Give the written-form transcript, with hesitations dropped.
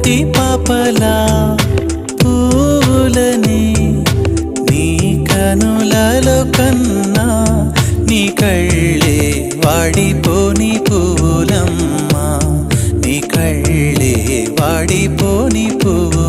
కంటి పాపలా పూలని నీ కనులలో కన్నా నీ కళ్ళే వాడిపోని పూలమ్మా నీ కళ్ళే వాడిపోని పువ్వులమ్మా